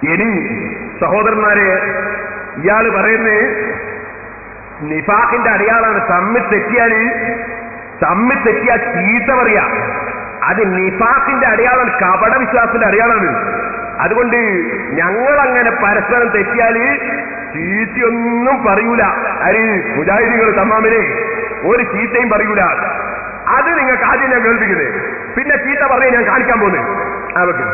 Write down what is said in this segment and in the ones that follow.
ഇനി സഹോദരന്മാരെ, ഇയാള് പറയുന്നത് നിഫാഖിന്റെ അടയാളാണ്. തമ്മിൽ തെറ്റിയാൽ ചീത്ത പറയാ. അത് നിഫാഖിന്റെ അടയാളാണ്, കപട വിശ്വാസത്തിന്റെ അടയാളാണ്. അതുകൊണ്ട് ഞങ്ങളങ്ങനെ പരസ്പരം തെറ്റിയാല് ചീത്തയൊന്നും പറയൂല. ആര്? മുജാഹിദീങ്ങൾ തമ്മാമിനെ ഒരു ചീത്തയും പറയൂല. അത് നിങ്ങൾക്ക് ആദ്യം ഞാൻ കേൾപ്പിക്കുന്നത്. പിന്നെ ചീത്ത പറഞ്ഞ് ഞാൻ കാണിക്കാൻ പോകുന്നത് അവർക്ക്.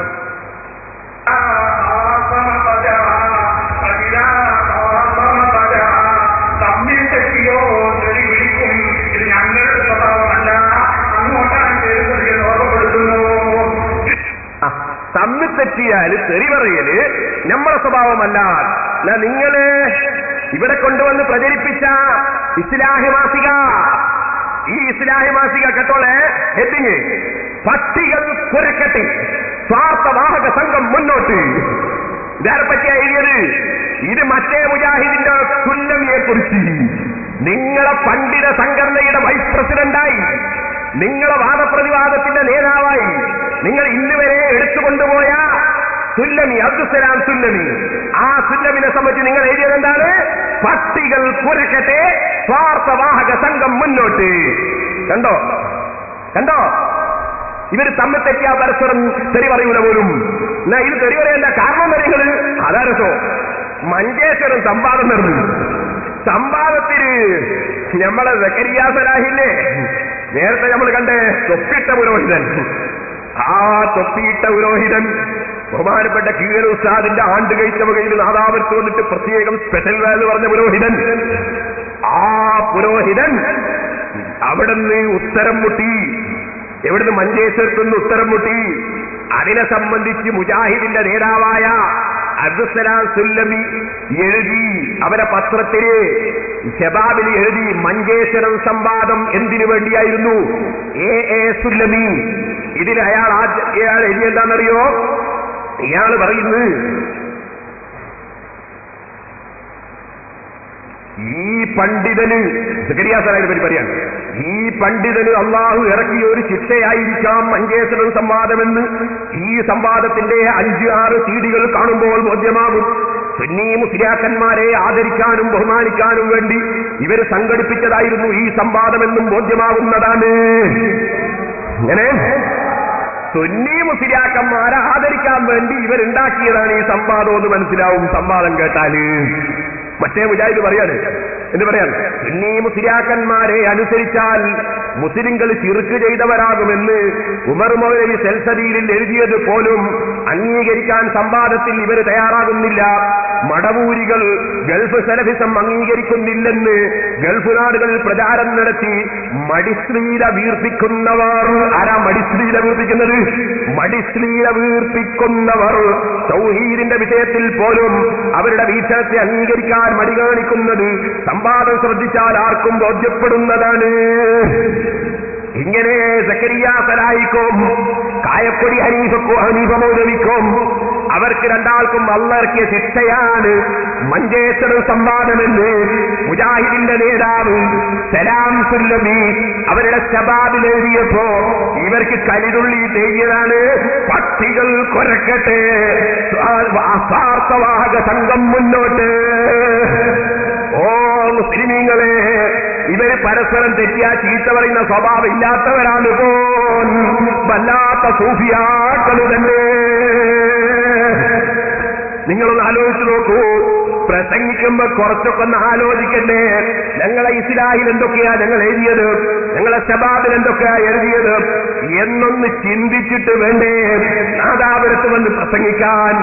തമ്മിൽ തെറ്റിയോ തെറി വിളിക്കും, ഇത് ഞങ്ങളുടെ സ്വഭാവമല്ല, അങ്ങോട്ടാണ് ഓർമ്മപ്പെടുത്തുന്നു. തമ്മിൽ തെറ്റിയാല് തെറി പറയല് നമ്മളെ സ്വഭാവമല്ല. നിങ്ങള് ഇവിടെ കൊണ്ടുവന്ന് പ്രചരിപ്പിച്ച ഇസ്ലാഹി മാസിക, ഈ ഇസ്ലാഹി മാസിക കേട്ടോളെ, ഹെഡിങ് പട്ടികൾ കുരക്കട്ടെ, സ്വാർത്ഥവാഹക സംഘം മുന്നോട്ട്. ഇതാരെ പറ്റിയാ എഴുതിയത്? ഇത് മറ്റേ മുജാഹിദിന്റെ സുല്ലമിയെ കുറിച്ച്. നിങ്ങളെ പണ്ഡിത സംഘടനയുടെ വൈസ് പ്രസിഡന്റായി, നിങ്ങളെ വാദപ്രതിവാദത്തിന്റെ നേതാവായി നിങ്ങൾ ഇന്നുവരെ എടുത്തുകൊണ്ടുപോയ സുല്ലമി, അബ്ദുസലാം സുല്ലമി, ആ സുല്ലമിനെ സംബന്ധിച്ച് നിങ്ങൾ എഴുതിയത് എന്താണ്? പട്ടികൾ കുരക്കട്ടെ, സ്വാർത്ഥവാഹക സംഘം മുന്നോട്ട്. കണ്ടോ? ഇവര് തമ്മിൽ തെറ്റിയാ പരസ്പരം തെറി പറയൂല പോലും. എന്നാ ഇത് തെറി പറയേണ്ട കാരണം പറയുന്നത് അതാരസോ മഞ്ചേശ്വരം സംവാദം നടന്നു. സംവാദത്തിന് നമ്മളെ സക്കരിയ സലാഹില്ലേ, നേരത്തെ നമ്മൾ കണ്ടേ തൊപ്പിയിട്ട പുരോഹിതൻ. ആ തൊപ്പിയിട്ട പുരോഹിതൻ ബഹുമാനപ്പെട്ട കീഴ ഉസ്താദിന്റെ ആണ്ട് കഴിച്ച വകയിൽ നാദാപുരത്ത് വന്നിട്ട് പ്രത്യേകം സ്പെഷ്യൽ വാല്യൂ പറഞ്ഞ പുരോഹിതൻ. ആ പുരോഹിതൻ അവിടുന്ന് ഉത്തരം മുട്ടി. എവിടുന്ന്? മഞ്ചേശ്വരത്തുനിന്ന് ഉത്തരം മുട്ടി. അതിനെ സംബന്ധിച്ച് മുജാഹിദിന്റെ നേതാവായ അബ്ദുസലാം സുല്ലമി എഴുതി, അവരെ പത്രത്തില് ശബാബിൽ എഴുതി, മഞ്ചേശ്വരം സംവാദം എന്തിനു വേണ്ടിയായിരുന്നു? എ സുല്ലമി. ഇതിൽ അയാൾ എഴുതിയെന്താണെന്നറിയോ? ഇയാൾ പറയുന്നു, ഈ പണ്ഡിതന്, സക്കരിയ സലാഹിനെ പറ്റി പറയാണ്, ഈ പണ്ഡിതന് അള്ളാഹു ഇറക്കിയ ഒരു ശിക്ഷയായിരിക്കാം മഞ്ചേശ്വരം സംവാദമെന്ന് ഈ സംവാദത്തിന്റെ 5-6 സീഡികൾ കാണുമ്പോൾ ബോധ്യമാകും. സുന്നീ മുസ്ലിയാക്കന്മാരെ ആദരിക്കാനും ബഹുമാനിക്കാനും വേണ്ടി ഇവർ സംഘടിപ്പിച്ചതായിരുന്നു ഈ സംവാദമെന്നും ബോധ്യമാകുന്നതാണ്. ഇങ്ങനെ സുന്നീ മുസ്ലിയാക്കന്മാരെ ആദരിക്കാൻ വേണ്ടി ഇവരുണ്ടാക്കിയതാണ് ഈ സംവാദം എന്ന് മനസ്സിലാവും സംവാദം കേട്ടാല്. മറ്റേ മുജാഹിദ് പറയാണ്, എന്ന് പറയാൻ, സുന്നീ മുസ്ലിയാക്കന്മാരെ അനുസരിച്ചാൽ മുസ്ലിങ്ങൾ ശിർക്ക് ചെയ്തവരാകുമെന്ന് ഉമർ മൗലവി സെൽസദീലിൽ എഴുതിയത് പോലും അംഗീകരിക്കാൻ സംവാദത്തിൽ ഇവർ തയ്യാറാകുന്നില്ല. മടവൂരികൾ ഗൾഫ് സലഫിസം അംഗീകരിക്കുന്നില്ലെന്ന് ഗൾഫ് നാടുകളിൽ പ്രചാരം നടത്തി മടിശ്ലീല വീർപ്പിക്കുന്നവർ. ആരാ മടിശ്ലീല വീർപ്പിക്കുന്നത്? മടിശ്ലീല വീർപ്പിക്കുന്നവർ തൗഹീദിന്റെ വിഷയത്തിൽ പോലും അവരുടെ വീക്ഷണത്തെ അംഗീകരിക്കാൻ മടി കാണിക്കുന്നത് സംവാദം ശ്രദ്ധിച്ചാൽ ആർക്കും ബോധ്യപ്പെടുന്നതാണ്. ഇങ്ങനെ സക്കരിയ സലാഹിക്കും കായപ്പൊടി ഹനീഫ മൗലവിക്കും അവർക്ക് രണ്ടാൾക്കും അള്ളർക്കിയ ശിക്ഷയാണ് മഞ്ചേശ്വരം സംവാദമെന്ന് മുജാഹിദിന്റെ നേതാവ് സലാം സുല്ലമി അവരുടെ ശബാബിൽ എഴുതിയപ്പോ ഇവർക്ക് കലിതുള്ളി തെയ്യതാണ്. പട്ടികൾ കൊരക്കട്ടെ, സ്വാർത്ഥവാഹക സംഘം മുന്നോട്ട്. ഓ മുസ്ലിമീങ്ങളെ, ഇവര് പരസ്പരം തെറ്റിയാ ചീത്ത പറയുന്ന സ്വഭാവം ഇല്ലാത്തവരാണ്. വല്ലാത്ത സൂഫിയാക്കള് തന്നെ. നിങ്ങളൊന്ന് ആലോചിച്ചു നോക്കൂ. പ്രസംഗിക്കുമ്പോ കുറച്ചൊക്കെ ഒന്ന് ആലോചിക്കണ്ടേ? ഞങ്ങളെ ഇസ്ലാഹിൽ എന്തൊക്കെയാ ഞങ്ങൾ എഴുതിയത്, ഞങ്ങളെ ശബാബിൽ എന്തൊക്കെയാ എഴുതിയത് എന്നൊന്ന് ചിന്തിച്ചിട്ട് വേണ്ടേ നാദാപുരത്ത് വന്ന് പ്രസംഗിക്കാൻ.